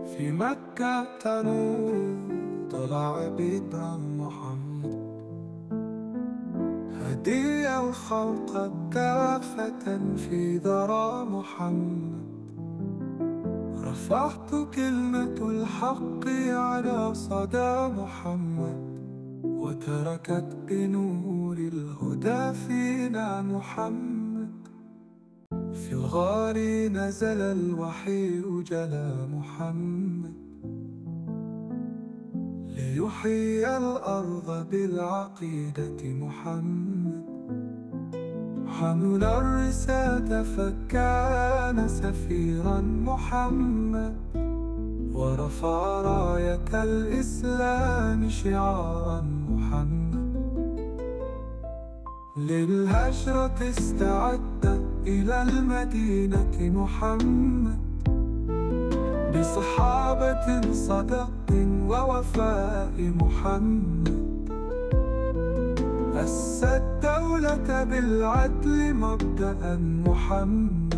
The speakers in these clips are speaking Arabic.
في مكة تنور طلع بدر محمد، هدي الخلق كافة في ذرى محمد. رفعت كلمة الحق على صدى محمد، وتركت بنور الهدى فينا محمد. في الغار نزل الوحي جلا محمد، ليحيي الأرض بالعقيدة محمد. حمل الرسالة فكان سفيرا محمد، ورفع راية الإسلام شعارا محمد. للهجرة استعد إلى المدينة محمد، بصحابة صدق ووفاء محمد. أسس الدولة بالعدل مبدأ محمد،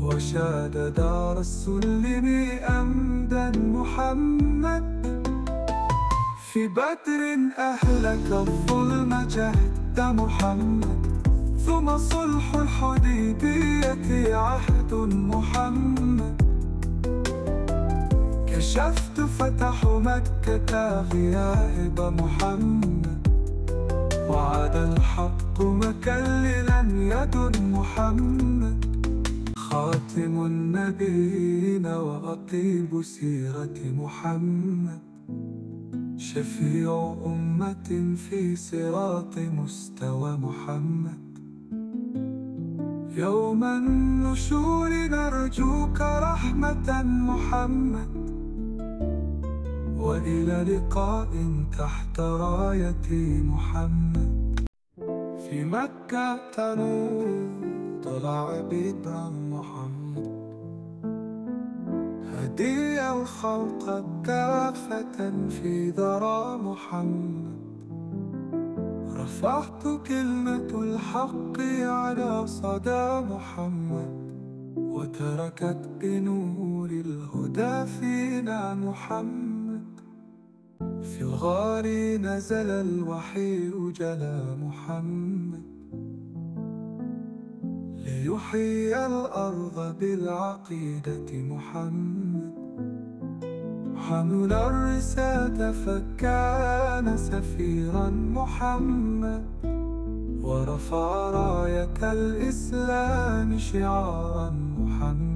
وشاد دار السلم أمدا محمد. في بدر أهلك الظلم جهد محمد، ثم صلح الحديبية عهد محمد. كشفت فتح مكة غياب محمد، وعد الحق مكللا يد محمد. خاتم النبيين وأطيب سيرة محمد، شفيع أمة في صراط مستوى محمد. يوم النشور نرجوك رحمة محمد، وإلى لقاء تحت راية محمد. في مكة تنور طلع بدر محمد، هدي الخلق كافة في ذرى محمد. رفعت كلمة الحق على صدى محمد، وتركت بنور الهدى فينا محمد. في الغار نزل الوحي جلا محمد، ليحيي الأرض بالعقيدة محمد. حمل الرسالة فكان سفيرا محمد، ورفع راية الإسلام شعارا محمد.